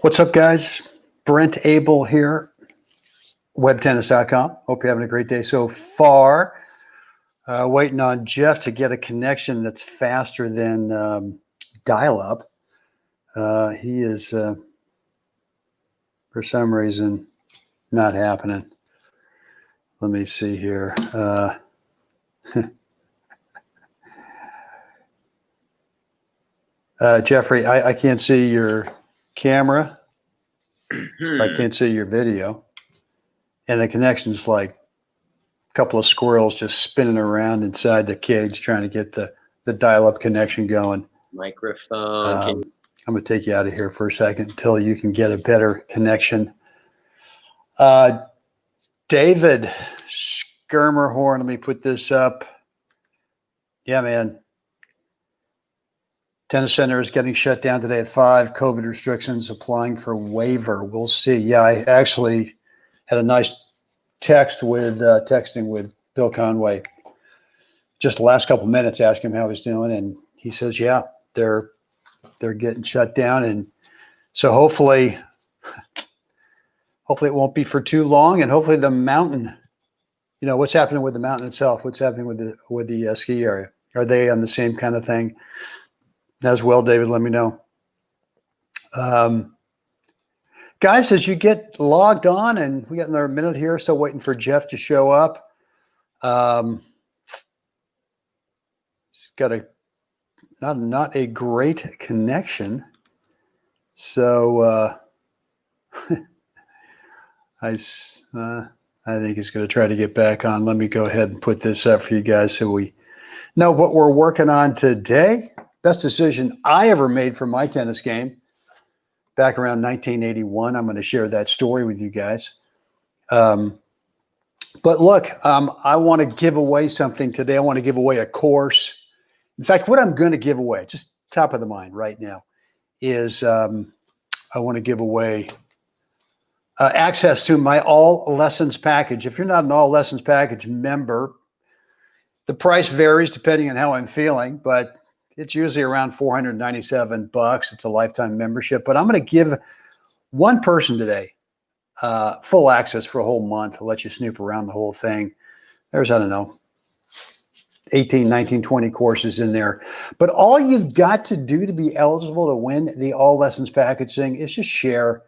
What's up, guys? Brent Abel here, webtennis.com. Hope you're having a great day so far. Waiting on Jeff to get a connection that's faster than dial-up. He is, for some reason, not happening. Let me see here. Jeffrey, I can't see your camera. I can't see your video. And the connection's like a couple of squirrels just spinning around inside the cage trying to get the dial-up connection going. Microphone. I'm going to take you out of here for a second until you can get a better connection. David Skirmerhorn, let me put this up. Yeah, man. Tennis Center is getting shut down today at 5. COVID restrictions applying for waiver. We'll see. Yeah, I actually had a nice texting with Bill Conway just the last couple of minutes, asking him how he's doing, and he says, yeah, they're getting shut down, and so hopefully it won't be for too long, and hopefully the mountain, you know, what's happening with the mountain itself? What's happening with the ski area? Are they on the same kind of thing as well, David? Let me know. Guys, as you get logged on, and we got another minute here, still waiting for Jeff to show up. He's got a not a great connection, so I think he's going to try to get back on. Let me go ahead and put this up for you guys so we know what we're working on today. Best decision I ever made for my tennis game back around 1981. I'm going to share that story with you guys. But look, I want to give away something today. I want to give away a course. In fact, what I'm going to give away, just top of the mind right now, is I want to give away access to my All Lessons package. If you're not an All Lessons package member, the price varies depending on how I'm feeling, but it's usually around $497. It's a lifetime membership, but I'm going to give one person today full access for a whole month. I'll let you snoop around the whole thing. There's, I don't know, 18, 19, 20 courses in there. But all you've got to do to be eligible to win the All Lessons package thing is just share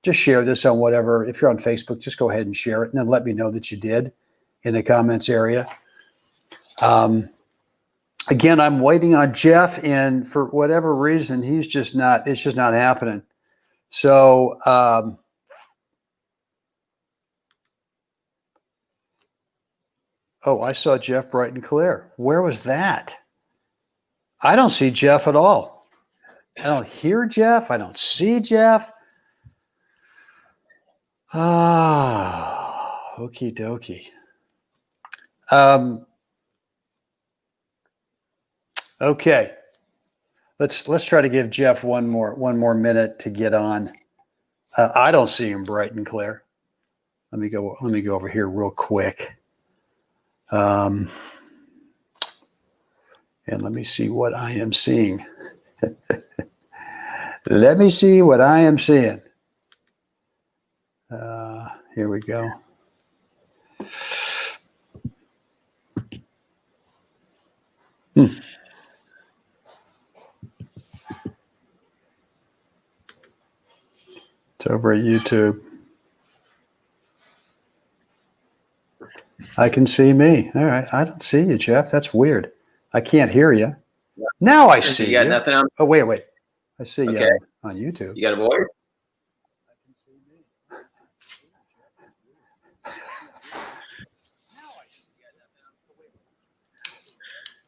this on whatever. If you're on Facebook, just go ahead and share it, and then let me know that you did in the comments area. Again, I'm waiting on Jeff, and for whatever reason, it's just not happening. So, oh, I saw Jeff bright and clear. Where was that? I don't see Jeff at all. I don't hear Jeff. I don't see Jeff. Ah, okie dokie. Okay, let's try to give Jeff one more minute to get on. I don't see him bright and clear. Let me go over here real quick. And let me see what I am seeing. Let me see what I am seeing. Here we go. It's over at YouTube. I can see me. All right. I don't see you, Jeff. That's weird. I can't hear you. Now I see you. You got nothing on? Oh, wait. I see you on YouTube. You got a voice?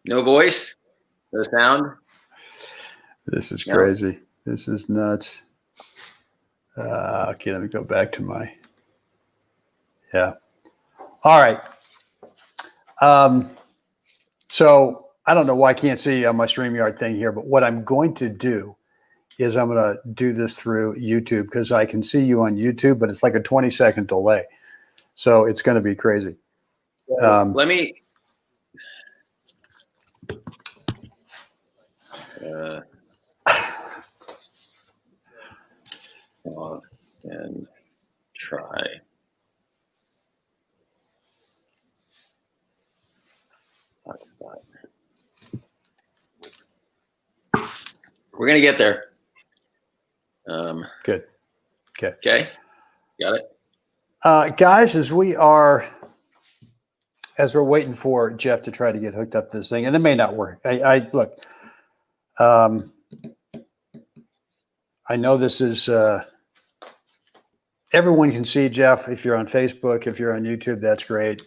No voice? No sound? This is crazy. No. This is nuts. Okay, let me go back to my, yeah. All right. So I don't know why I can't see on my StreamYard thing here, but what I'm going to do is I'm going to do this through YouTube because I can see you on YouTube, but it's like a 20-second delay. So it's going to be crazy. Let me. and try. Hotspot. We're gonna get there. Good. Okay. Okay. Got it. Guys, as we're waiting for Jeff to try to get hooked up to this thing, and it may not work. I look. I know this is. Everyone can see Jeff. If you're on Facebook, if you're on YouTube, that's great.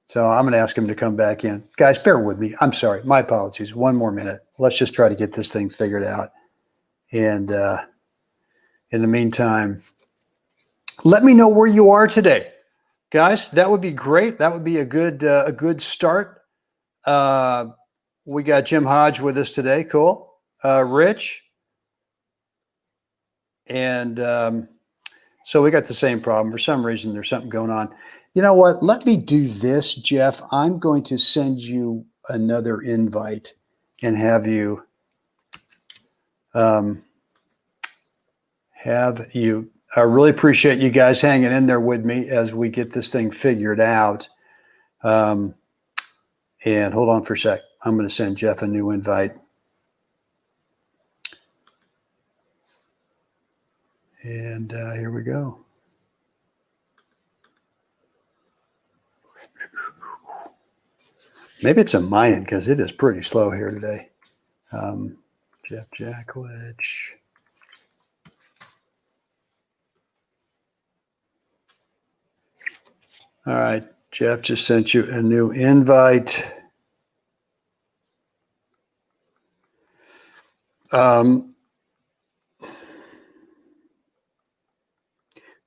So I'm going to ask him to come back in. Guys, bear with me. I'm sorry. My apologies. One more minute. Let's just try to get this thing figured out. And in the meantime, let me know where you are today. Guys, that would be great. That would be a good start. We got Jim Hodge with us today. Cool. Rich. And so we got the same problem. For some reason, there's something going on. You know what? Let me do this, Jeff. I'm going to send you another invite and have you I really appreciate you guys hanging in there with me as we get this thing figured out. And hold on for a sec. I'm going to send Jeff a new invite. And here we go. Maybe it's a Mayan because it is pretty slow here today. Jeff Jackledge. All right, Jeff just sent you a new invite.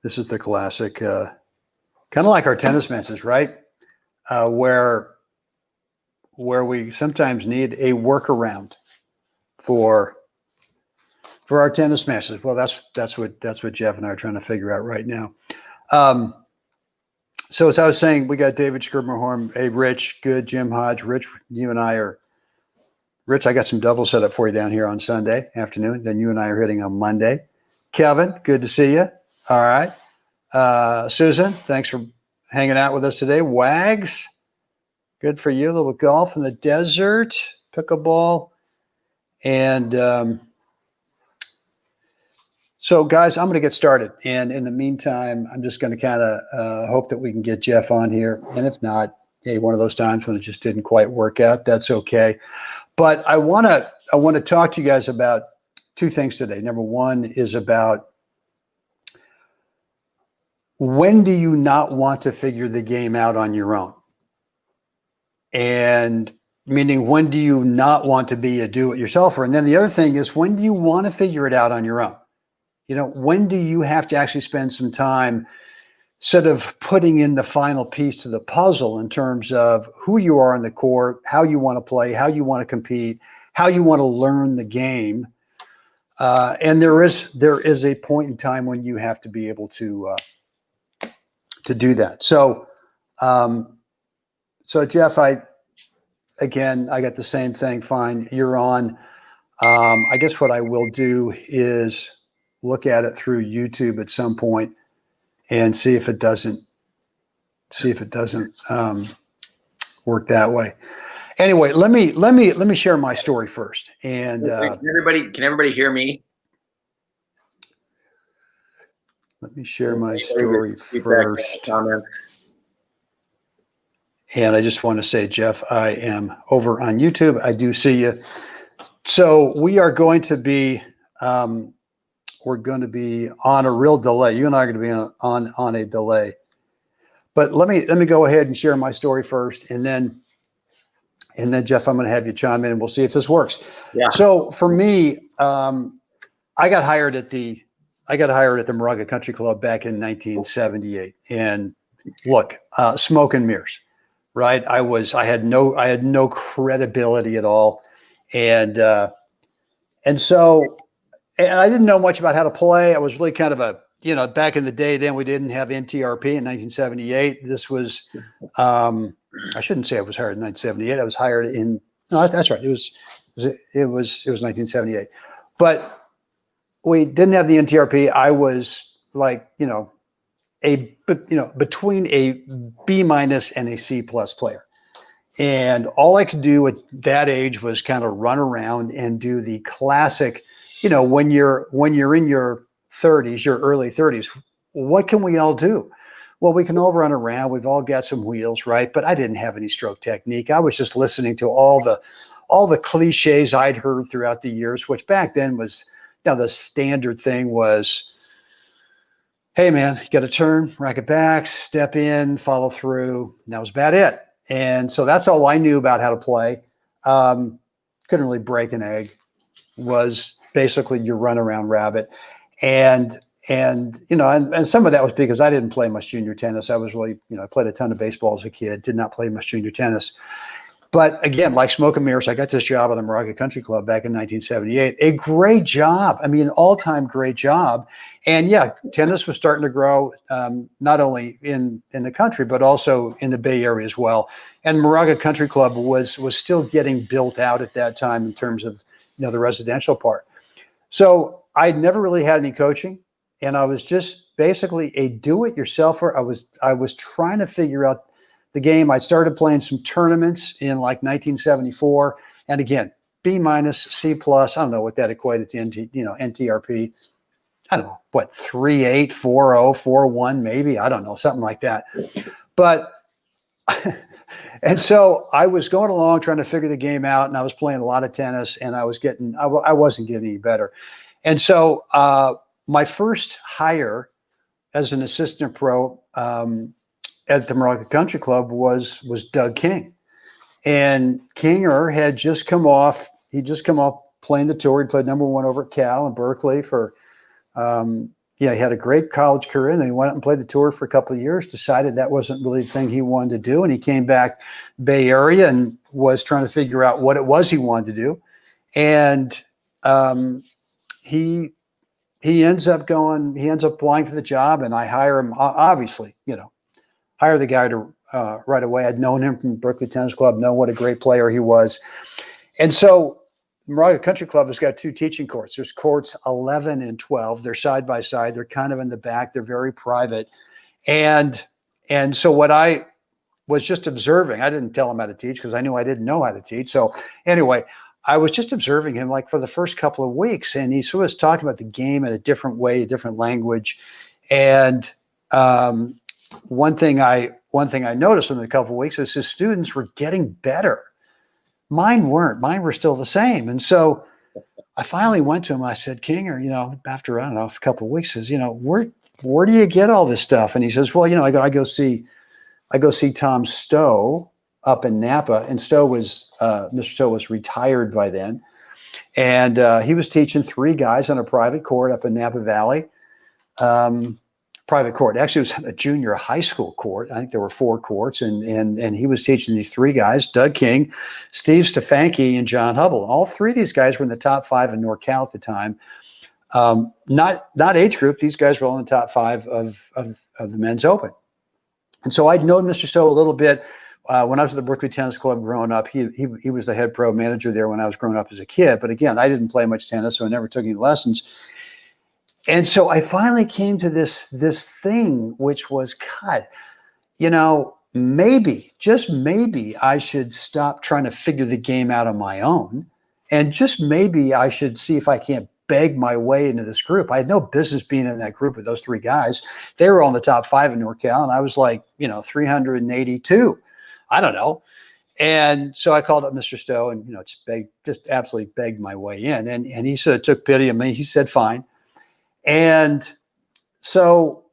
This is the classic, kind of like our tennis matches, right? Where we sometimes need a workaround for our tennis matches. Well, that's what Jeff and I are trying to figure out right now. So as I was saying, we got David Scribnerhorn, hey Rich, good, Jim Hodge, Rich, you and I are. Rich, I got some doubles set up for you down here on Sunday afternoon. Then you and I are hitting on Monday. Kevin, good to see you. All right. Susan, thanks for hanging out with us today. Wags, good for you. A little golf in the desert, pickleball. And so, guys, I'm going to get started. And in the meantime, I'm just going to kind of hope that we can get Jeff on here. And if not, hey, one of those times when it just didn't quite work out, that's okay. But I want to talk to you guys about two things today. Number one is about when do you not want to figure the game out on your own? And meaning, when do you not want to be a do-it-yourselfer? And then the other thing is, when do you want to figure it out on your own? You know, when do you have to actually spend some time sort of putting in the final piece to the puzzle in terms of who you are on the court, how you want to play, how you want to compete, how you want to learn the game. And there is a point in time when you have to be able to do that. So, Jeff, I got the same thing. Fine. You're on. I guess what I will do is look at it through YouTube at some point and see if it doesn't work that way. Anyway, let me share my story first. And can everybody hear me? Let me share my story first. And I just want to say, Jeff, I am over on YouTube. I do see you. So we are going to be we're going to be on a real delay. You and I are going to be on a delay. But let me go ahead and share my story first, and then Jeff, I'm going to have you chime in, and we'll see if this works. Yeah. So for me, I got hired at the Moraga Country Club back in 1978, and look, smoke and mirrors, right? I had no credibility at all, and so I didn't know much about how to play. I was really kind of back in the day, then we didn't have NTRP in 1978. This was, I shouldn't say I was hired in 1978. I was hired no, that's right. It was 1978. But we didn't have the NTRP. I was like, between a B minus and a C plus player. And all I could do at that age was kind of run around and do the classic, when you're in your 30s, your early 30s, what can we all do? Well, we can all run around. We've all got some wheels, right? But I didn't have any stroke technique. I was just listening to all the cliches I'd heard throughout the years, which back then was, the standard thing was, hey man, you got to turn, rack it back, step in, follow through. And that was about it. And so that's all I knew about how to play. Couldn't really break an egg. Was basically your run around rabbit. And some of that was because I didn't play much junior tennis. I was really, I played a ton of baseball as a kid, did not play much junior tennis. But again, like smoke and mirrors, I got this job at the Moraga Country Club back in 1978. A great job. I mean, an all-time great job. And yeah, tennis was starting to grow, not only in the country, but also in the Bay Area as well. And Moraga Country Club was still getting built out at that time in terms of, the residential part. So I'd never really had any coaching. And I was just basically a do-it-yourselfer. I was trying to figure out the game. I started playing some tournaments in like 1974. And again, B minus, C plus, I don't know what that equated to, NTRP. I don't know, what, 3.8, 4.0, 4.1, maybe. I don't know, something like that. But, and so I was going along trying to figure the game out, and I was playing a lot of tennis, and I wasn't getting any better. And so my first hire as an assistant pro at the Moraga Country Club was Doug King. And Kinger had just come off playing the tour. He played number 1 over at Cal and Berkeley for, he had a great college career. And then he went up and played the tour for a couple of years, decided that wasn't really the thing he wanted to do. And he came back Bay Area and was trying to figure out what it was he wanted to do. And he ends up applying for the job, and I hire him, obviously, hire the guy to right away. I'd known him from the Berkeley Tennis Club, know what a great player he was. And so Moraga Country Club has got 2 teaching courts. There's courts 11 and 12. They're side by side. They're kind of in the back. They're very private. And so what I was just observing, I didn't tell him how to teach because I knew I didn't know how to teach. So anyway, I was just observing him like for the first couple of weeks, and he sort of was talking about the game in a different way, a different language. And one thing I noticed in a couple of weeks is his students were getting better. Mine weren't. Mine were still the same. And so I finally went to him. I said, Kinger, after, I don't know, a couple of weeks, says, where do you get all this stuff? And he says, well, I go see Tom Stowe up in Napa. And Mr. Stowe was retired by then. And he was teaching 3 guys on a private court up in Napa Valley. Private court. Actually, it was a junior high school court. I think there were 4 courts, and he was teaching these 3 guys: Doug King, Steve Stefanke, and John Hubble. All 3 of these guys were in the top 5 in NorCal at the time. Not age group. These guys were all in the top 5 of the men's open. And so I'd known Mr. Stowe a little bit when I was at the Berkeley Tennis Club growing up. He was the head pro manager there when I was growing up as a kid. But again, I didn't play much tennis, so I never took any lessons. And so I finally came to this thing, which was, God, maybe, just maybe I should stop trying to figure the game out on my own. And just maybe I should see if I can't beg my way into this group. I had no business being in that group with those 3 guys. They were all in the top 5 in NorCal, and I was like, 382. I don't know. And so I called up Mr. Stowe and, just absolutely begged my way in. And he sort of took pity on me. He said, fine. And so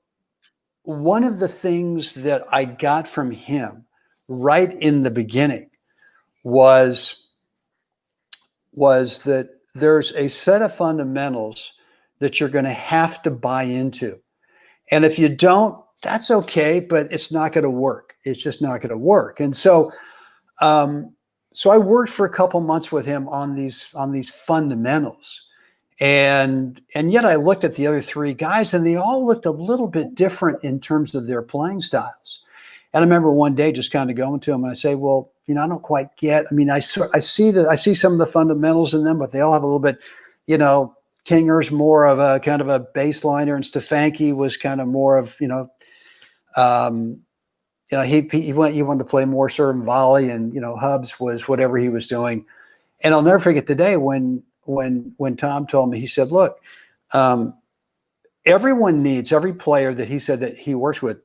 one of the things that I got from him right in the beginning was that there's a set of fundamentals that you're going to have to buy into. And if you don't, that's okay, but it's not going to work. It's just not going to work. And so I worked for a couple months with him on these fundamentals. And yet I looked at the other 3 guys, and they all looked a little bit different in terms of their playing styles. And I remember one day just kind of going to him and I say, well, I don't quite get, I see some of the fundamentals in them, but they all have a little bit, Kinger's more of a kind of a baseliner, and Stefanski was kind of more of, he wanted to play more serve and volley, and, Hubs was whatever he was doing. And I'll never forget the day when Tom told me, he said, look, every player that he said that he works with,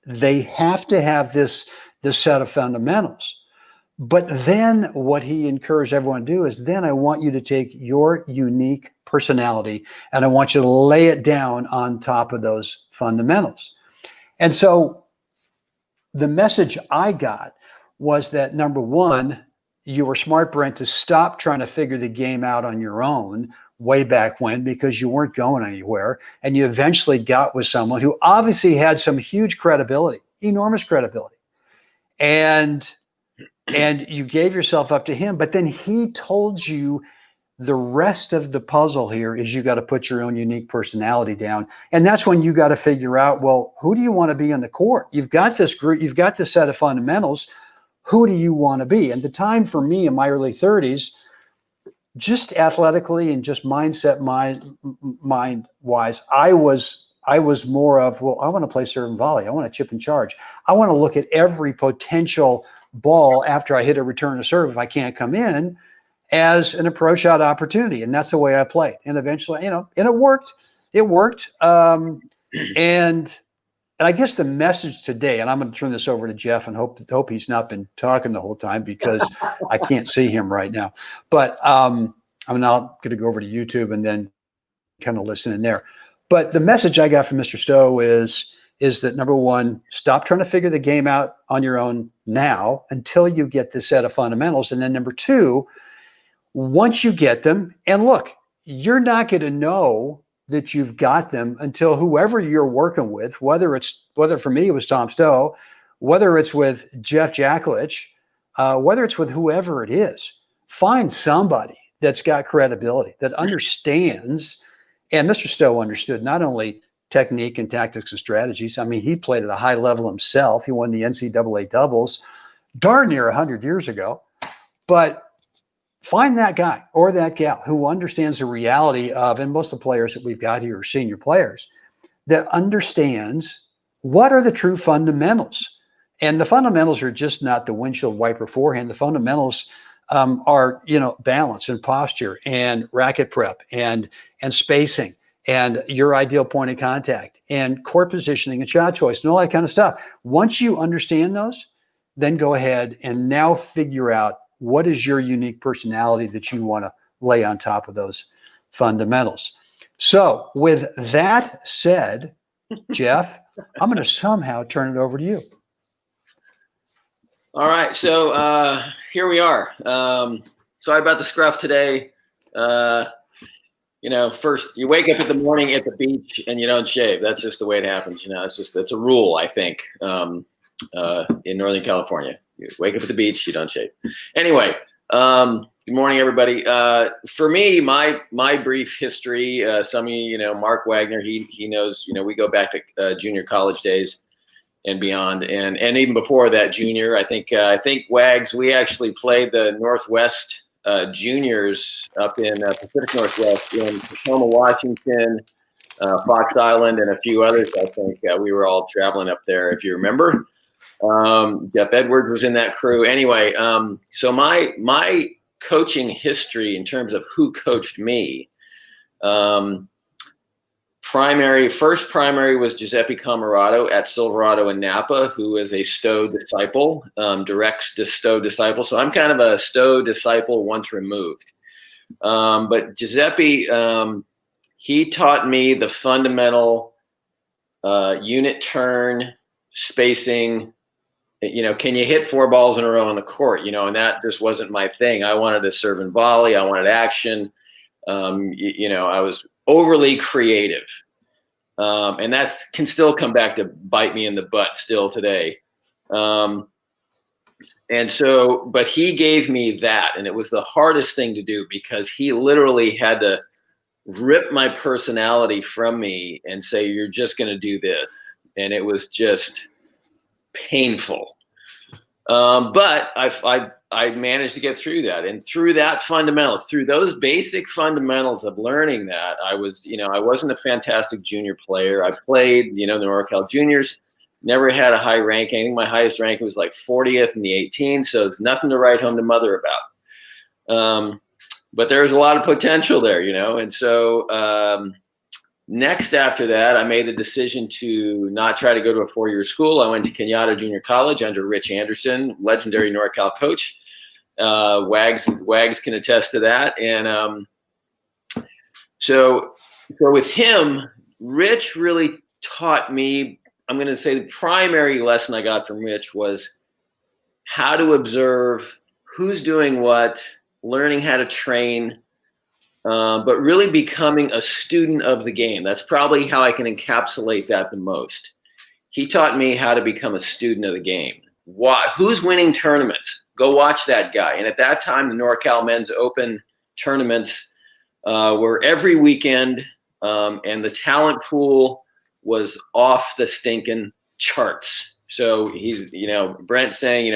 they have to have this set of fundamentals. But then what he encouraged everyone to do is, then I want you to take your unique personality and I want you to lay it down on top of those fundamentals. And so the message I got was that, number one, you were smart, Brent, to stop trying to figure the game out on your own way back when, because you weren't going anywhere. And you eventually got with someone who obviously had some huge credibility, enormous credibility. And you gave yourself up to him, but then he told you the rest of the puzzle here is you got to put your own unique personality down. And that's when you got to figure out, well, who do you want to be on the court? You've got this group, you've got this set of fundamentals. Who do you want to be? And the time for me in my early 30s, just athletically and just mindset, mind wise, I was more of, well, I want to play serve and volley. I want to chip and charge. I want to look at every potential ball after I hit a return to serve, if I can't come in, as an approach shot opportunity. And that's the way I played. And eventually, and it worked. It worked. And I guess the message today, and I'm going to turn this over to Jeff and hope he's not been talking the whole time, because I can't see him right now. But I'm now going to go over to YouTube and then kind of listen in there. But the message I got from Mr. Stowe is that, number one, stop trying to figure the game out on your own now until you get this set of fundamentals. And then number two, once you get them, and look, you're not going to know that you've got them until whoever you're working with, whether for me it was Tom Stowe, whether it's with Jeff Jacklich, whether it's with whoever it is, find somebody that's got credibility, that understands. And Mr. Stowe understood not only technique and tactics and strategies. I mean, he played at a high level himself. He won the NCAA doubles darn near 100 years ago. But find that guy or that gal who understands the reality of, and most of the players that we've got here are senior players, that understands what are the true fundamentals. And the fundamentals are just not the windshield wiper forehand. The fundamentals are, balance and posture and racket prep and spacing and your ideal point of contact and court positioning and shot choice and all that kind of stuff. Once you understand those, then go ahead and now figure out what is your unique personality that you want to lay on top of those fundamentals. So with that said, Jeff, I'm going to somehow turn it over to you. All right. So here we are. Sorry about the scruff today. First you wake up in the morning at the beach and you don't shave. That's just the way it happens. It's a rule, I think, in Northern California. You wake up at the beach, you don't shave. Anyway, good morning, everybody. For me, my brief history, some of you know, Mark Wagner, he knows, we go back to junior college days and beyond. And even before that, junior, I think Wags, we actually played the Northwest juniors up in Pacific Northwest in Tacoma, Washington, Fox Island, and a few others. I think we were all traveling up there, if you remember. Jeff Edwards was in that crew. Anyway, so my coaching history in terms of who coached me, first primary was Giuseppe Camarado at Silverado in Napa, who is a Stowe disciple, direct Stowe disciple. So I'm kind of a Stowe disciple once removed. But Giuseppe, he taught me the fundamental unit turn, spacing. Can you hit 4 balls in a row on the court? And that just wasn't my thing. I wanted to serve and volley. I wanted action. I was overly creative. And that can still come back to bite me in the butt still today. But he gave me that, and it was the hardest thing to do because he literally had to rip my personality from me and say, you're just going to do this. And it was just painful. But I I managed to get through that. And through that fundamental, through those basic fundamentals of learning that, I wasn't a fantastic junior player. I played, the NorCal juniors, never had a high ranking. I think my highest ranking was like 40th in the 18, so it's nothing to write home to mother about. But there was a lot of potential there, and so next after that, I made the decision to not try to go to a 4-year school. I went to Kenyatta Junior College under Rich Anderson, legendary NorCal coach. Wags can attest to that. And so with him, Rich really taught me, I'm going to say the primary lesson I got from Rich was how to observe who's doing what, learning how to train, but really becoming a student of the game. That's probably how I can encapsulate that the most. He taught me how to become a student of the game. Who's winning tournaments? Go watch that guy. And at that time, the NorCal Men's Open tournaments were every weekend, and the talent pool was off the stinking charts. So he's, Brent saying,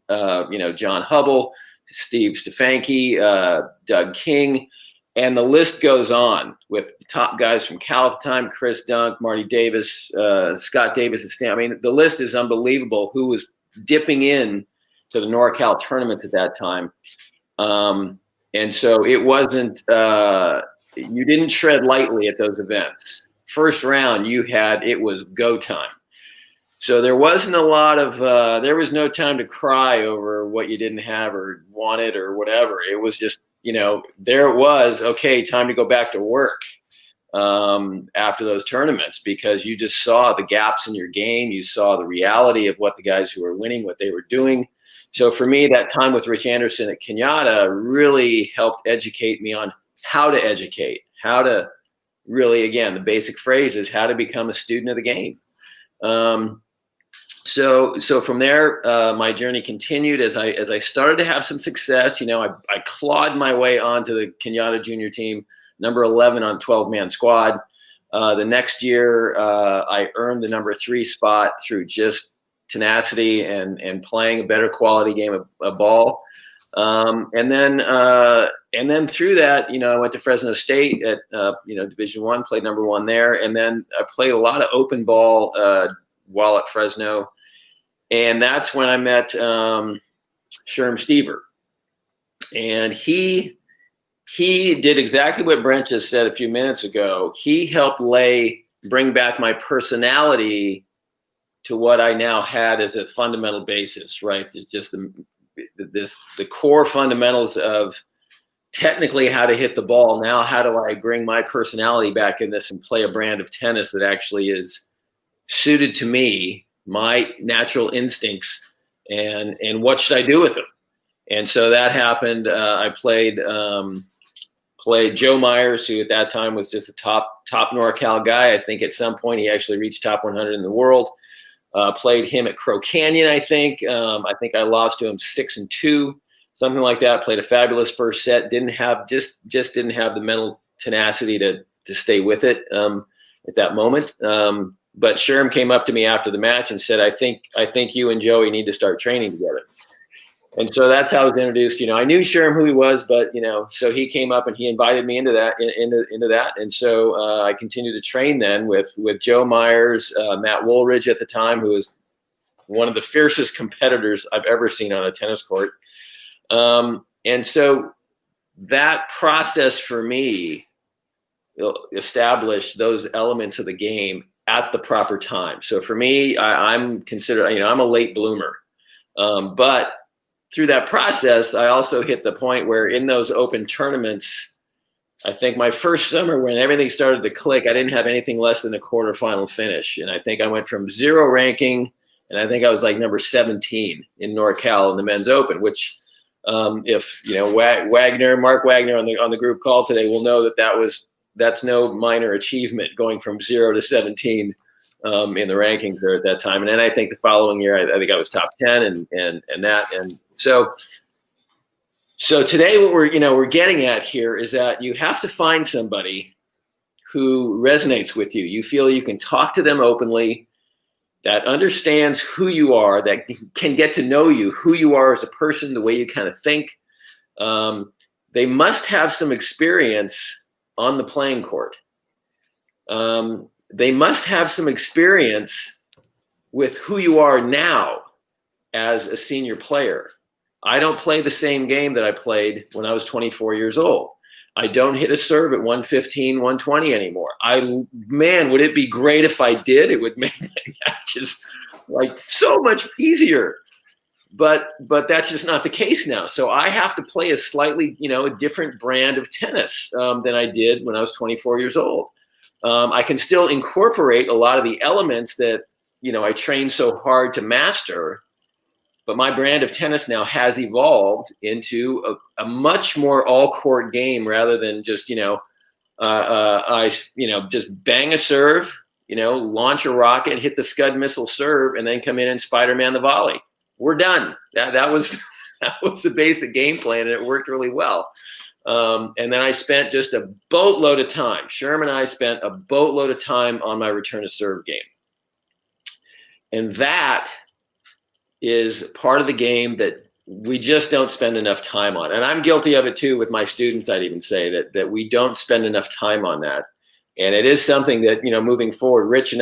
John Hubble, Steve Stefanke, Doug King, and the list goes on with the top guys from Cal at the time: Chris Dunk, Marty Davis, Scott Davis, and Stan. I mean, the list is unbelievable who was dipping in to the NorCal tournament at that time. And so it wasn't, you didn't tread lightly at those events. First round, it was go time. So there wasn't a lot of, there was no time to cry over what you didn't have or wanted or whatever. It was just, there it was, okay, time to go back to work after those tournaments, because you just saw the gaps in your game. You saw the reality of what the guys who were winning, what they were doing. So for me, that time with Rich Anderson at Kenyatta really helped educate me on how to educate, how to really, again, the basic phrase is how to become a student of the game. So from there, my journey continued as I started to have some success. I clawed my way onto the Kenyatta junior team, number 11 on 12-man squad. The next year, I earned the number 3 spot through just tenacity and playing a better quality game of ball. And then through that, I went to Fresno State at Division I, played number 1 there, and then I played a lot of open ball while at Fresno, and that's when I met Sherm Stever, and he did exactly what Brent just said a few minutes ago. He helped bring back my personality to what I now had as a fundamental basis, right? It's just the core fundamentals of technically how to hit the ball. Now, how do I bring my personality back in this and play a brand of tennis that actually is suited to me, my natural instincts, and what should I do with them? And so that happened. I played Joe Myers, who at that time was just a top NorCal guy. I think at some point he actually reached top 100 in the world. Played him at Crow Canyon, I think. I think I lost to him 6-2, something like that. Played a fabulous first set. Didn't have didn't have the mental tenacity to stay with it at that moment. But Sherm came up to me after the match and said, I think you and Joey need to start training together. And so that's how I was introduced. I knew Sherm who he was, but so he came up and he invited me into that. And so I continued to train then with Joe Myers, Matt Woolridge at the time, who was one of the fiercest competitors I've ever seen on a tennis court. And so that process for me established those elements of the game at the proper time. So for me, I'm considered, I'm a late bloomer, but through that process, I also hit the point where in those open tournaments, I think my first summer when everything started to click, I didn't have anything less than a quarterfinal finish. And I think I went from 0 ranking, and I think I was like number 17 in NorCal in the men's open, which if, Mark Wagner on the group call today will know that's no minor achievement, going from 0 to 17 in the rankings there at that time. And then I think the following year, I think I was top 10 and that. And so today what we're getting at here is that you have to find somebody who resonates with you. You feel you can talk to them openly. that understands who you are, that can get to know you, who you are as a person, the way you kind of think. They must have some experience on the playing court. They must have some experience with who you are now as a senior player. I don't play the same game that I played when I was 24 years old. I don't hit a serve at 115, 120 anymore. Man, would it be great if I did? It would make my matches like so much easier. But that's just not the case now. So I have to play a slightly, a different brand of tennis than I did when I was 24 years old. I can still incorporate a lot of the elements that, I trained so hard to master, but my brand of tennis now has evolved into a much more all-court game rather than just, just bang a serve, launch a rocket, hit the Scud missile serve, and then come in and Spider-Man the volley. We're done. That was the basic game plan, and it worked really well. And then I spent just a boatload of time. Sherm and I spent a boatload of time on my return to serve game. And that is part of the game that we just don't spend enough time on. And I'm guilty of it too with my students. I'd even say that we don't spend enough time on that. And it is something that, moving forward, Rich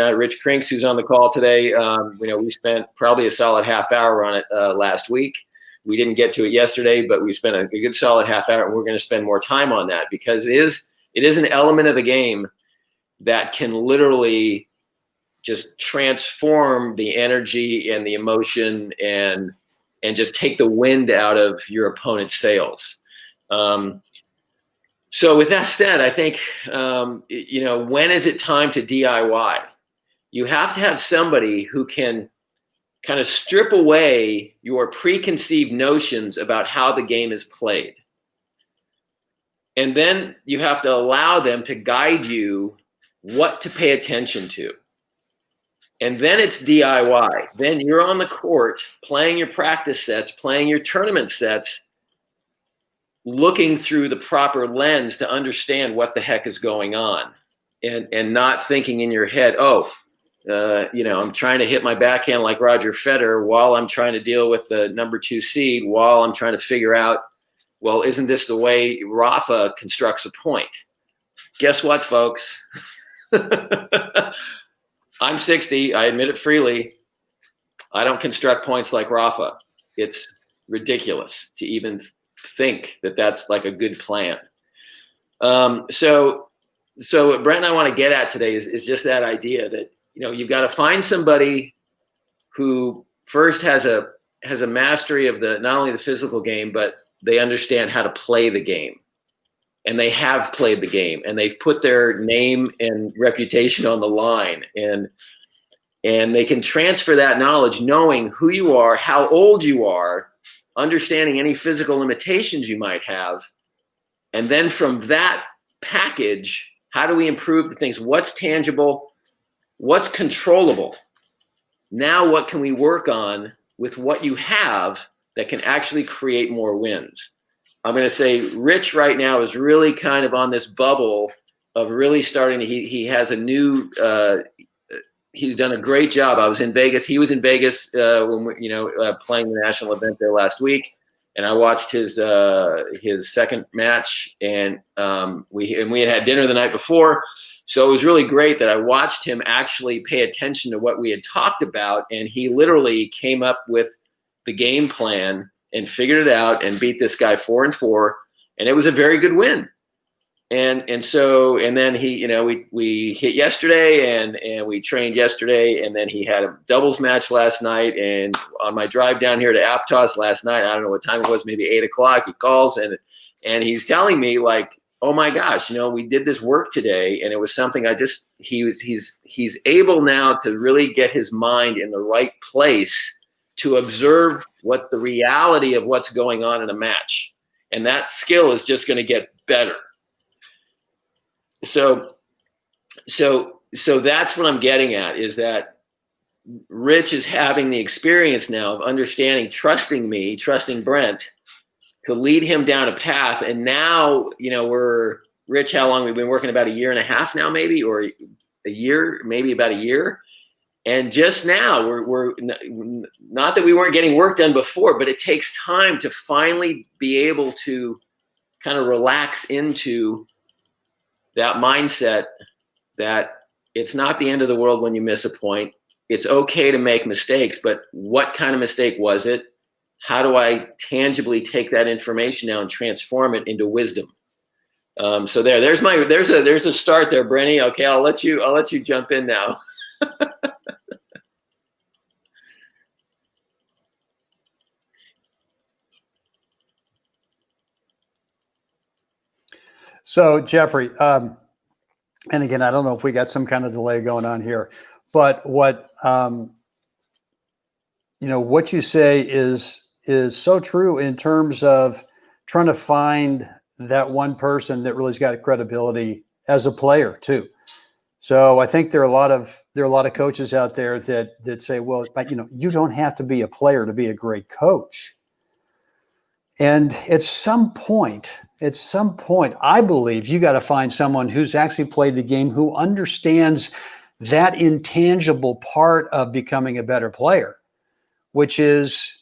Krinks, who's on the call today, we spent probably a solid half hour on it last week. We didn't get to it yesterday, but we spent a good solid half hour, and we're going to spend more time on that because it is an element of the game that can literally just transform the energy and the emotion and just take the wind out of your opponent's sails. So with that said, I think, when is it time to DIY? You have to have somebody who can kind of strip away your preconceived notions about how the game is played. And then you have to allow them to guide you what to pay attention to. And then it's DIY. Then you're on the court playing your practice sets, playing your tournament sets, looking through the proper lens to understand what the heck is going on, and not thinking in your head, I'm trying to hit my backhand like Roger Federer while I'm trying to deal with the number 2 seed, while I'm trying to figure out, well, isn't this the way Rafa constructs a point? Guess what, folks? I'm 60. I admit it freely. I don't construct points like Rafa. It's ridiculous to even think that that's like a good plan. So what Brent and I want to get at today is just that idea that, you've got to find somebody who first has a mastery of not only the physical game, but they understand how to play the game. And they have played the game, and they've put their name and reputation on the line, and they can transfer that knowledge, knowing who you are, how old you are, understanding any physical limitations you might have. And then from that package, how do we improve the things? What's tangible? What's controllable? Now, what can we work on with what you have that can actually create more wins? I'm going to say Rich right now is really kind of on this bubble of really starting to, he has a new, he's done a great job. I was in Vegas. He was in Vegas when playing the national event there last week, and I watched his second match, and we had dinner the night before. So it was really great that I watched him actually pay attention to what we had talked about, and he literally came up with the game plan and figured it out and beat this guy 4-4, and it was a very good win. And then he, we hit yesterday and we trained yesterday, and then he had a doubles match last night. And on my drive down here to Aptos last night, I don't know what time it was, maybe 8 o'clock, he calls and he's telling me like, oh my gosh, we did this work today, and it was something he's able now to really get his mind in the right place to observe what the reality of what's going on in a match. And that skill is just going to get better. So that's what I'm getting at, is that Rich is having the experience now of understanding, trusting me, trusting Brent to lead him down a path. And now, Rich, how long we've been working? About a year and a half now, maybe, or a year, maybe about a year. And just now, we're not that we weren't getting work done before, but it takes time to finally be able to kind of relax into that mindset that it's not the end of the world when you miss a point. It's okay to make mistakes, but what kind of mistake was it? How do I tangibly take that information now and transform it into wisdom? So there's a start there, Brenny. Okay, I'll let you jump in now. So Jeffrey, and again, I don't know if we got some kind of delay going on here, but what what you say is so true in terms of trying to find that one person that really's got credibility as a player too. So I think there are a lot of coaches out there that say, well, but you don't have to be a player to be a great coach. And at some point, I believe you got to find someone who's actually played the game, who understands that intangible part of becoming a better player, which is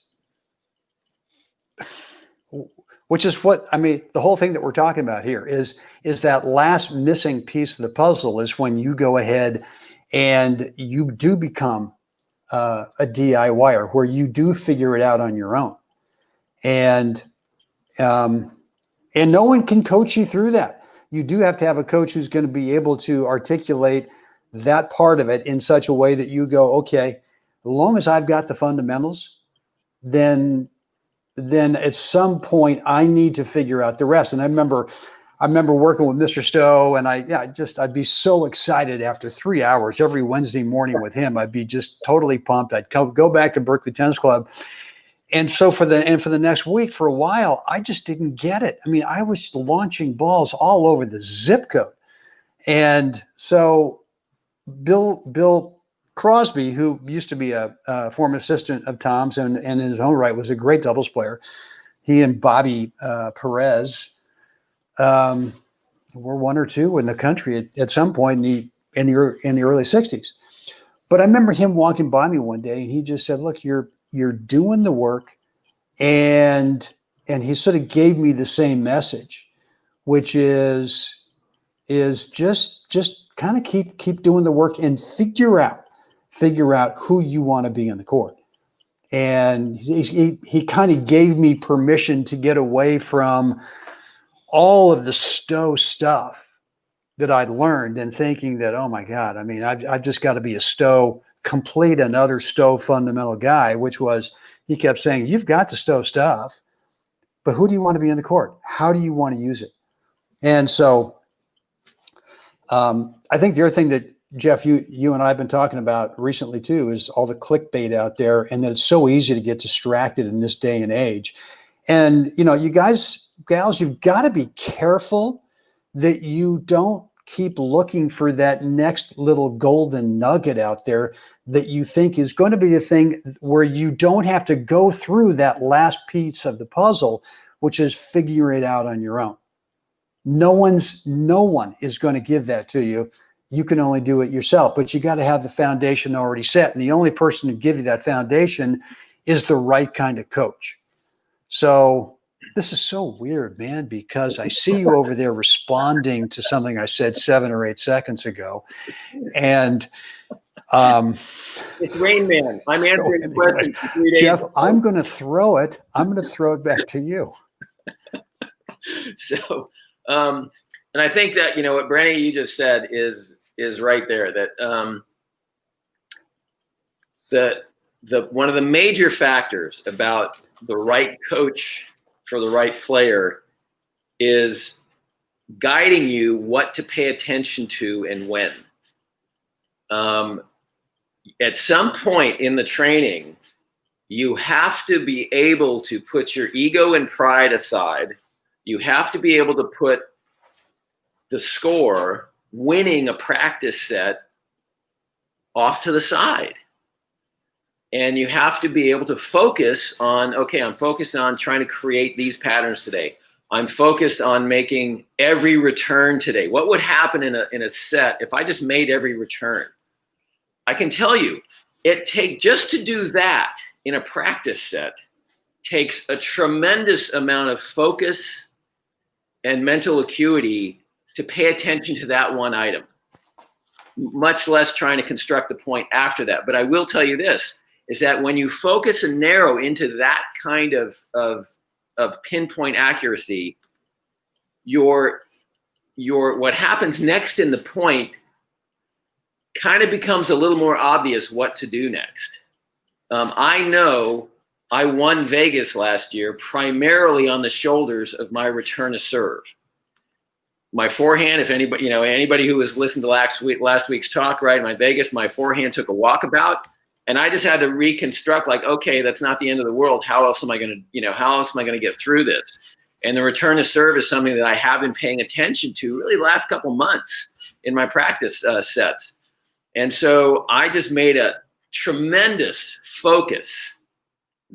what, I mean, the whole thing that we're talking about here is that last missing piece of the puzzle is when you go ahead and you do become a DIYer, where you do figure it out on your own. And no one can coach you through that. You do have to have a coach who's going to be able to articulate that part of it in such a way that you go, okay, as long as I've got the fundamentals, then at some point I need to figure out the rest. And I remember working with Mr. Stowe, and I'd be so excited after 3 hours every Wednesday morning with him. I'd be just totally pumped. I'd go back to Berkeley Tennis Club. And so for the next week, for a while, I just didn't get it. I mean, I was launching balls all over the zip code. And so Bill Crosby, who used to be a former assistant of Tom's and in his own right was a great doubles player, he and Bobby Perez were one or two in the country at some point in the early 60s. But I remember him walking by me one day, and he just said, look, you're doing the work, and he sort of gave me the same message, which is just kind of keep doing the work and figure out who you want to be in the court. And he kind of gave me permission to get away from all of the Stowe stuff that I'd learned, and thinking that, oh my God, I mean, I've just got to be a Stowe, complete another Stowe fundamental guy, which was, he kept saying, you've got the Stowe stuff, but who do you want to be in the court? How do you want to use it? And so I think the other thing that, Jeff, you and I have been talking about recently too, is all the clickbait out there, and that it's so easy to get distracted in this day and age. And, you guys, gals, you've got to be careful that you don't keep looking for that next little golden nugget out there that you think is going to be the thing where you don't have to go through that last piece of the puzzle, which is figure it out on your own. No one is going to give that to you. You can only do it yourself, but you got to have the foundation already set. And the only person to give you that foundation is the right kind of coach. So this is so weird, man, because I see you over there responding to something I said 7 or 8 seconds ago. And it's Rain Man. I'm answering the question for 3 days. Jeff, I'm going to throw it back to you. So, and I think that, what Brenny, you just said is right there, that the one of the major factors about the right coach for the right player is guiding you what to pay attention to and when. At some point in the training, you have to be able to put your ego and pride aside. You have to be able to put the score, winning a practice set, off to the side. And you have to be able to focus on, okay, I'm focused on trying to create these patterns today. I'm focused on making every return today. What would happen in a set if I just made every return? I can tell you, just to do that in a practice set takes a tremendous amount of focus and mental acuity to pay attention to that one item, much less trying to construct the point after that. But I will tell you this, is that when you focus and narrow into that kind of pinpoint accuracy, your what happens next in the point kind of becomes a little more obvious what to do next. I know I won Vegas last year primarily on the shoulders of my return to serve. My forehand, if anybody, anybody who has listened to last week's talk, right, my forehand took a walkabout, and I just had to reconstruct, like, okay, that's not the end of the world. How else am I going to get through this? And the return to serve is something that I have been paying attention to really the last couple months in my practice sets. And so I just made a tremendous focus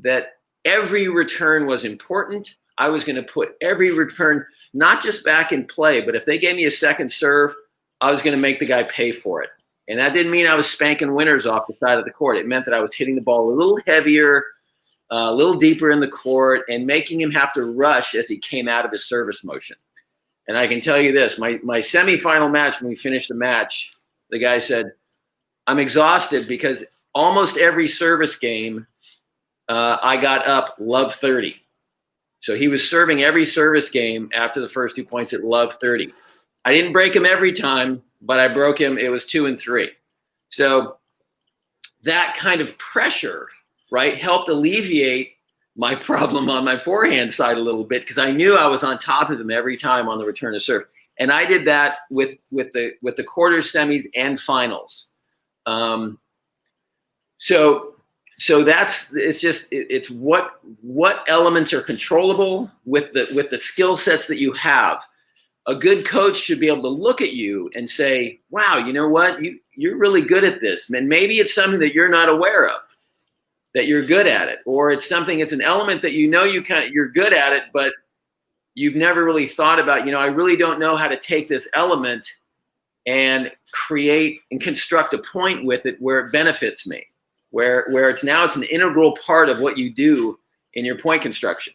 that every return was important. I was going to put every return, not just back in play, but if they gave me a second serve, I was going to make the guy pay for it. And that didn't mean I was spanking winners off the side of the court. It meant that I was hitting the ball a little heavier, a little deeper in the court, and making him have to rush as he came out of his service motion. And I can tell you this, my semifinal match, when we finished the match, the guy said, I'm exhausted because almost every service game, I got up love 30. So he was serving every service game after the first 2 points at love 30. I didn't break him every time, but I broke him. It was 2 and 3. So that kind of pressure, right, helped alleviate my problem on my forehand side a little bit because I knew I was on top of him every time on the return to serve. And I did that with the quarters, semis, and finals. So it's what elements are controllable with the skill sets that you have. A good coach should be able to look at you and say, wow, you know what? You're really good at this. And maybe it's something that you're not aware of, that you're good at it. Or it's an element that you're good at it, but you've never really thought about, I really don't know how to take this element and create and construct a point with it where it benefits me, where it's an integral part of what you do in your point construction.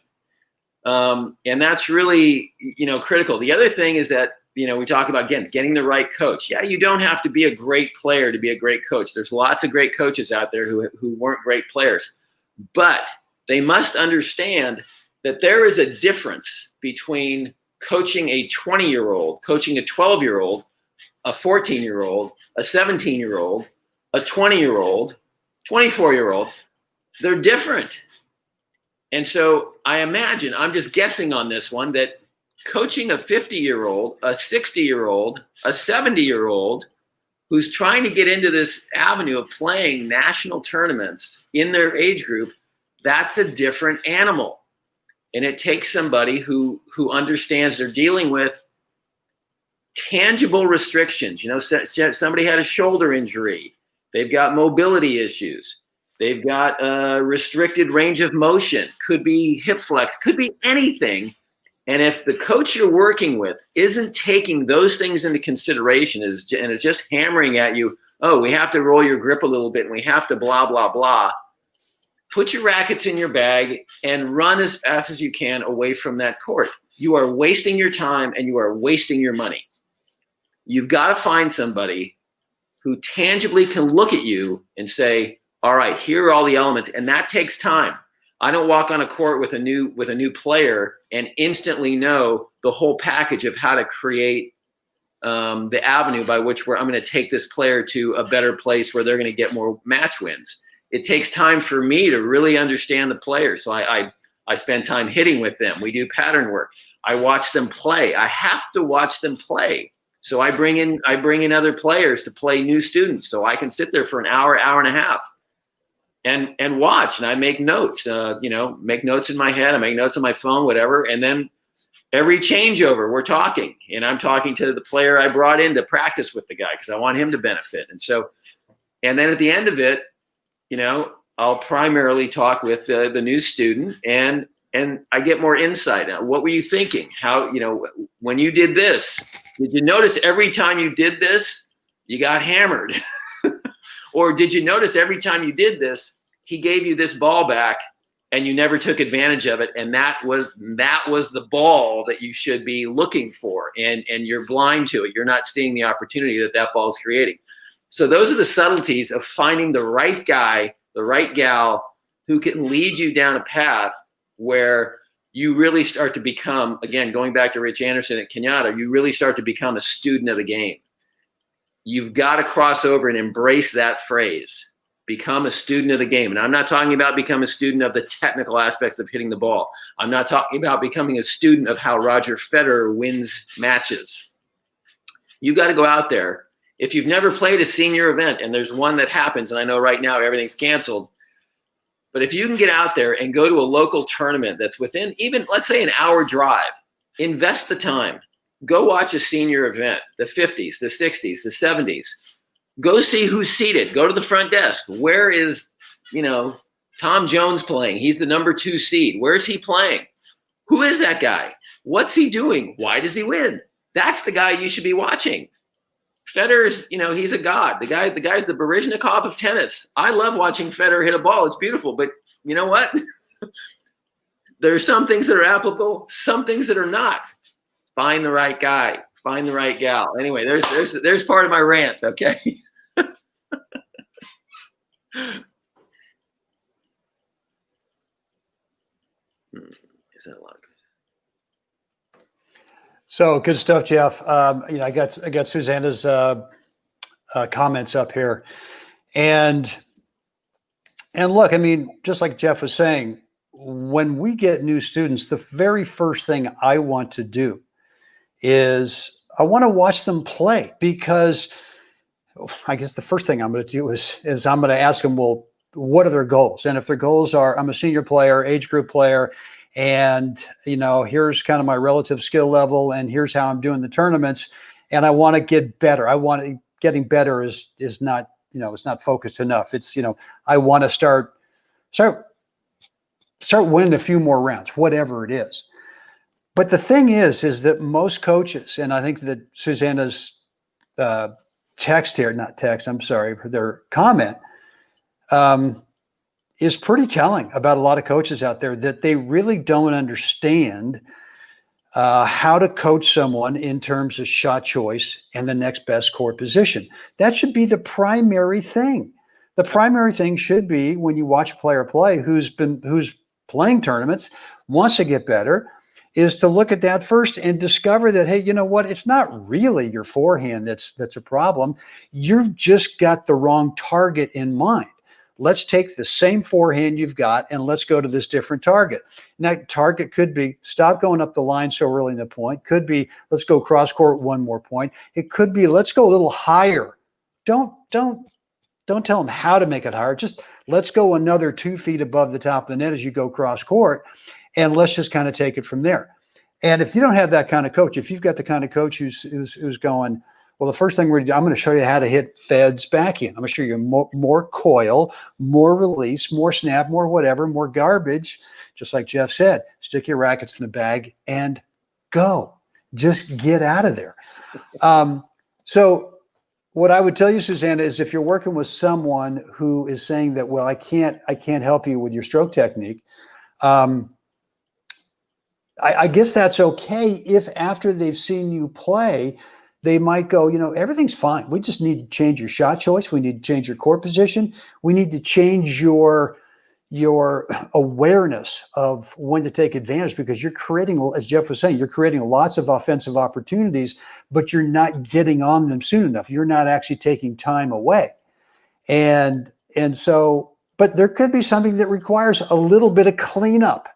And that's really, critical. The other thing is that, we talk about, again, getting the right coach. Yeah, you don't have to be a great player to be a great coach. There's lots of great coaches out there who weren't great players. But they must understand that there is a difference between coaching a 20-year-old, coaching a 12-year-old, a 14-year-old, a 17-year-old, a 20-year-old, 24-year-old. They're different. And so I imagine, I'm just guessing on this one, that coaching a 50-year-old, a 60-year-old, a 70-year-old who's trying to get into this avenue of playing national tournaments in their age group, that's a different animal. And it takes somebody who understands they're dealing with tangible restrictions. Somebody had a shoulder injury. They've got mobility issues. They've got a restricted range of motion. Could be hip flex, could be anything. And if the coach you're working with isn't taking those things into consideration and is just hammering at you, oh, we have to roll your grip a little bit and we have to blah, blah, blah, put your rackets in your bag and run as fast as you can away from that court. You are wasting your time and you are wasting your money. You've got to find somebody who tangibly can look at you and say, all right, here are all the elements. And that takes time. I don't walk on a court with a new player and instantly know the whole package of how to create the avenue by which I'm going to take this player to a better place where they're going to get more match wins. It takes time for me to really understand the player. So I spend time hitting with them. We do pattern work. I watch them play. I have to watch them play. So I bring in other players to play new students. So I can sit there for an hour, hour and a half. And watch, and I make notes, make notes in my head, I make notes on my phone, whatever. And then every changeover, we're talking, and I'm talking to the player I brought in to practice with the guy because I want him to benefit. And then at the end of it, I'll primarily talk with the new student, and I get more insight. What were you thinking? How, when you did this, did you notice every time you did this, you got hammered? Or did you notice every time you did this, he gave you this ball back and you never took advantage of it? And that was the ball that you should be looking for. And you're blind to it. You're not seeing the opportunity that ball is creating. So those are the subtleties of finding the right guy, the right gal who can lead you down a path where you really start to become, again, going back to Rich Anderson at Kenyatta, you really start to become a student of the game. You've got to cross over and embrace that phrase, become a student of the game. And I'm not talking about become a student of the technical aspects of hitting the ball. I'm not talking about becoming a student of how Roger Federer wins matches. You've got to go out there. If you've never played a senior event, and there's one that happens, and I know right now everything's canceled, but if you can get out there and go to a local tournament that's within even, let's say, an hour drive, invest the time. Go watch a senior event, the 50s, the 60s, the 70s. Go see who's seated. Go to the front desk. Where is, Tom Jones playing? He's the number 2 seed. Where's he playing? Who is that guy? What's he doing? Why does he win? That's the guy you should be watching. Federer's, he's a god. The guy's the Baryshnikov of tennis. I love watching Federer hit a ball. It's beautiful. But you know what? There's some things that are applicable, some things that are not. Find the right guy. Find the right gal. Anyway, there's part of my rant, okay? Is that a lot? So good stuff, Jeff. I got Susanna's comments up here, and look, just like Jeff was saying, when we get new students, the very first thing I want to do is I want to watch them play, because I guess the first thing I'm going to do is I'm going to ask them, well, what are their goals? And if their goals are, I'm a senior player, age group player, and here's kind of my relative skill level, and here's how I'm doing the tournaments, and I want to get better. Getting better is not, it's not focused enough. It's, I want to start winning a few more rounds, whatever it is. But the thing is that most coaches, and I think that Susanna's text here, not text, I'm sorry, for their comment, is pretty telling about a lot of coaches out there, that they really don't understand how to coach someone in terms of shot choice and the next best court position. That should be the primary thing. The primary thing should be, when you watch a player play who's playing tournaments, wants to get better, is to look at that first and discover that, hey, you know what? It's not really your forehand that's a problem. You've just got the wrong target in mind. Let's take the same forehand you've got and let's go to this different target. Now, target could be stop going up the line so early in the point. Could be let's go cross court one more point. It could be let's go a little higher. Don't tell them how to make it higher. Just let's go another 2 feet above the top of the net as you go cross court, and let's just kind of take it from there. And if you don't have that kind of coach, if you've got the kind of coach who's going, well, the first thing I'm going to show you how to hit Fed's backhand. I'm going to show you more coil, more release, more snap, more whatever, more garbage. Just like Jeff said, stick your rackets in the bag and go. Just get out of there. So what I would tell you, Susanna, is if you're working with someone who is saying that, well, I can't help you with your stroke technique, I guess that's okay if after they've seen you play, they might go, everything's fine. We just need to change your shot choice. We need to change your court position. We need to change your awareness of when to take advantage, because you're creating, as Jeff was saying, you're creating lots of offensive opportunities, but you're not getting on them soon enough. You're not actually taking time away. And so, but there could be something that requires a little bit of cleanup,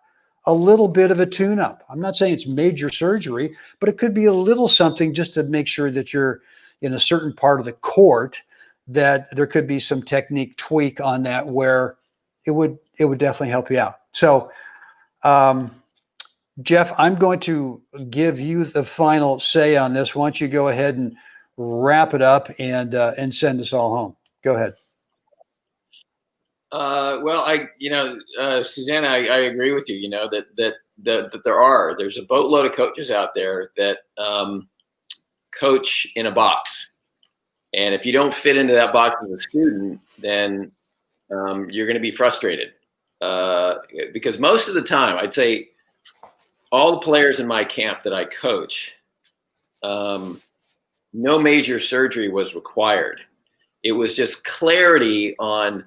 a little bit of a tune-up. I'm not saying it's major surgery, but it could be a little something just to make sure that you're in a certain part of the court, that there could be some technique tweak on that where it would definitely help you out. So, Jeff, I'm going to give you the final say on this. Why don't you go ahead and wrap it up and send us all home? Go ahead. Well, Susanna, I agree with you, that there's a boatload of coaches out there that coach in a box. And if you don't fit into that box as a student, then you're going to be frustrated. Because most of the time, I'd say all the players in my camp that I coach, no major surgery was required. It was just clarity on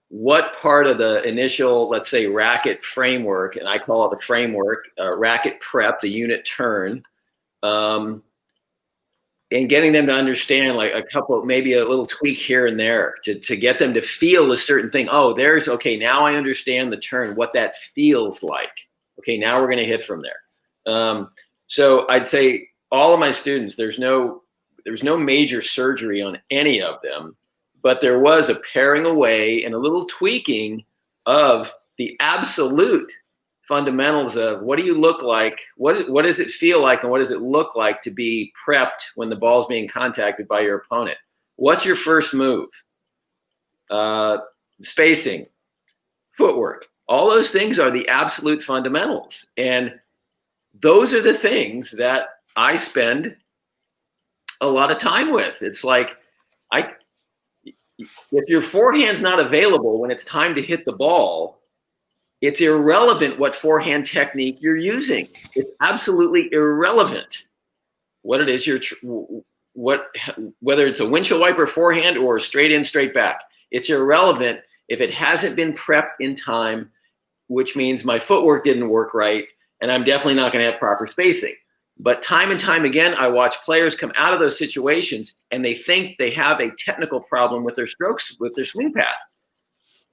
what part of the initial, let's say, racket framework, and I call it the framework, racket prep, the unit turn, and getting them to understand like a couple, maybe a little tweak here and there to get them to feel a certain thing. Oh, okay, now I understand the turn, what that feels like. Okay, now we're going to hit from there. So I'd say all of my students, there's no major surgery on any of them, but there was a paring away and a little tweaking of the absolute fundamentals of what do you look like, what does it feel like, and what does it look like to be prepped when the ball's being contacted by your opponent? What's your first move? Spacing, footwork, all those things are the absolute fundamentals. And those are the things that I spend a lot of time with. It's like, if your forehand's not available when it's time to hit the ball, it's irrelevant what forehand technique you're using. It's absolutely irrelevant what it is whether it's a windshield wiper forehand or straight in, straight back. It's irrelevant if it hasn't been prepped in time, which means my footwork didn't work right, and I'm definitely not going to have proper spacing. But time and time again, I watch players come out of those situations and they think they have a technical problem with their strokes, with their swing path.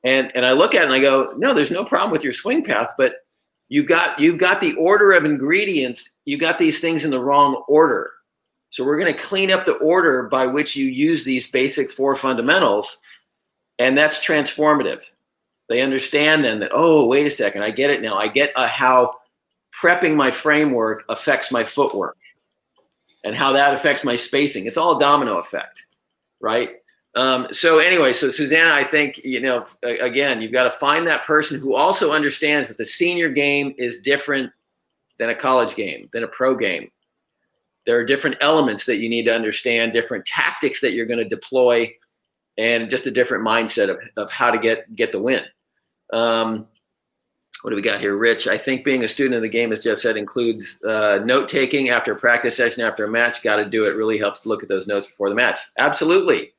And I look at it and I go, no, there's no problem with your swing path, but you've got the order of ingredients. You got these things in the wrong order. So we're going to clean up the order by which you use these basic 4 fundamentals. And that's transformative. They understand then that, oh, wait a second, I get it now. I get how prepping my framework affects my footwork and how that affects my spacing. It's all a domino effect, right? So anyway, so Susanna, I think, again, you've got to find that person who also understands that the senior game is different than a college game, than a pro game. There are different elements that you need to understand, different tactics that you're going to deploy, and just a different mindset of how to get the win. What do we got here, Rich? I think being a student of the game, as Jeff said, includes note-taking after a practice session, after a match. Got to do it. Really helps to look at those notes before the match. Absolutely.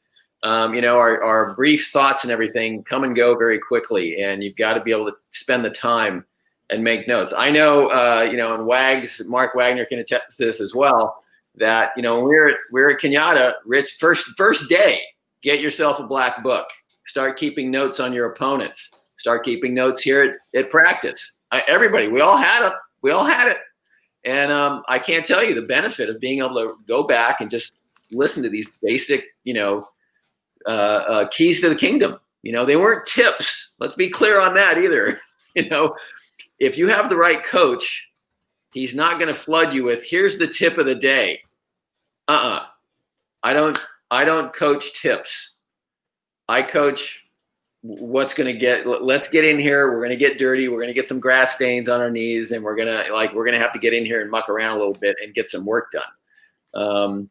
Our brief thoughts and everything come and go very quickly, and you've got to be able to spend the time and make notes. I know, and Wags, Mark Wagner can attest to this as well, that, when we're at Kenyatta, Rich, first day, get yourself a black book. Start keeping notes on your opponents. Start keeping notes here at practice. Everybody, we all had it. We all had it. And I can't tell you the benefit of being able to go back and just listen to these basic, keys to the kingdom. They weren't tips. Let's be clear on that either. If you have the right coach, he's not going to flood you with, here's the tip of the day. I don't coach tips. I coach what's going to let's get in here. We're going to get dirty. We're going to get some grass stains on our knees, and we're going to have to get in here and muck around a little bit and get some work done.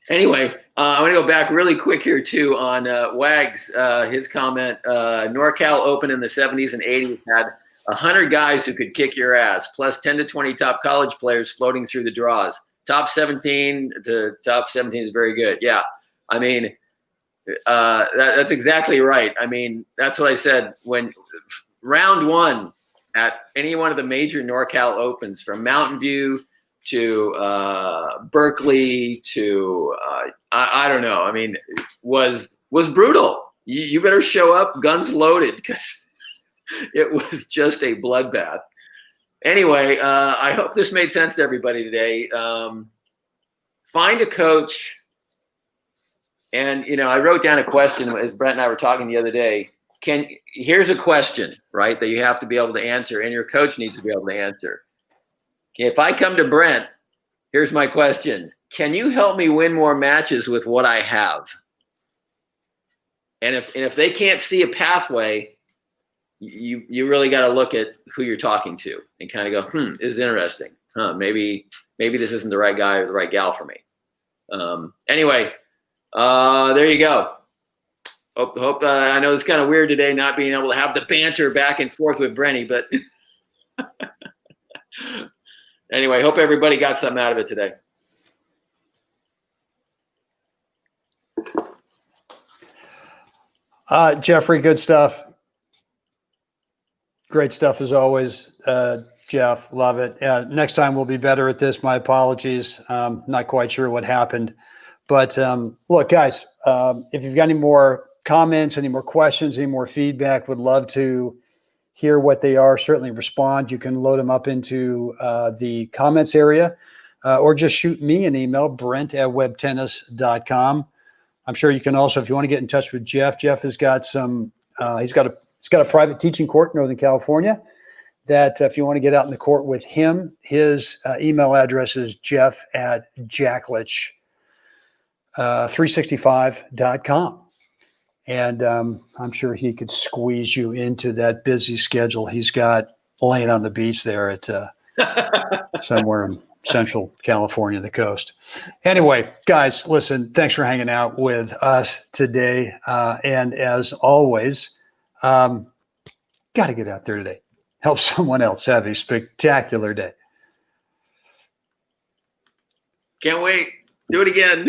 Anyway, I want to go back really quick here too on Wags, his comment. NorCal Open in the 70s and 80s had 100 guys who could kick your ass, plus 10 to 20 top college players floating through the draws. Top 17 to top 17 is very good. Yeah, I mean, that's exactly right. I mean, that's what I said when round 1 at any one of the major NorCal Opens, from Mountain View to Berkeley to I don't know. I mean, was brutal. You better show up, guns loaded, because it was just a bloodbath. Anyway, I hope this made sense to everybody today. Find a coach. And, I wrote down a question as Brent and I were talking the other day. Here's a question, right, that you have to be able to answer, and your coach needs to be able to answer. If I come to Brent, here's my question. Can you help me win more matches with what I have? And if they can't see a pathway, you really got to look at who you're talking to and kind of go, this is interesting. Maybe this isn't the right guy or the right gal for me. Anyway, There you go. Hope I know it's kind of weird today not being able to have the banter back and forth with Brenny, but anyway, hope everybody got something out of it today. Jeffrey, good stuff. Great stuff as always. Jeff, love it. Next time we'll be better at this. My apologies. Not quite sure what happened. But look, guys, if you've got any more comments, any more questions, any more feedback, would love to hear what they are. Certainly respond. You can load them up into the comments area or just shoot me an email, brent@webtennis.com. I'm sure you can also, if you want to get in touch with Jeff, Jeff has got some, he's got a private teaching court in Northern California that if you want to get out in the court with him, his email address is jeff@jacklich365.com. And I'm sure he could squeeze you into that busy schedule he's got laying on the beach there at somewhere in Central California, the coast. Anyway, guys, listen, thanks for hanging out with us today. And as always, got to get out there today. Help someone else have a spectacular day. Can't wait. Do it again.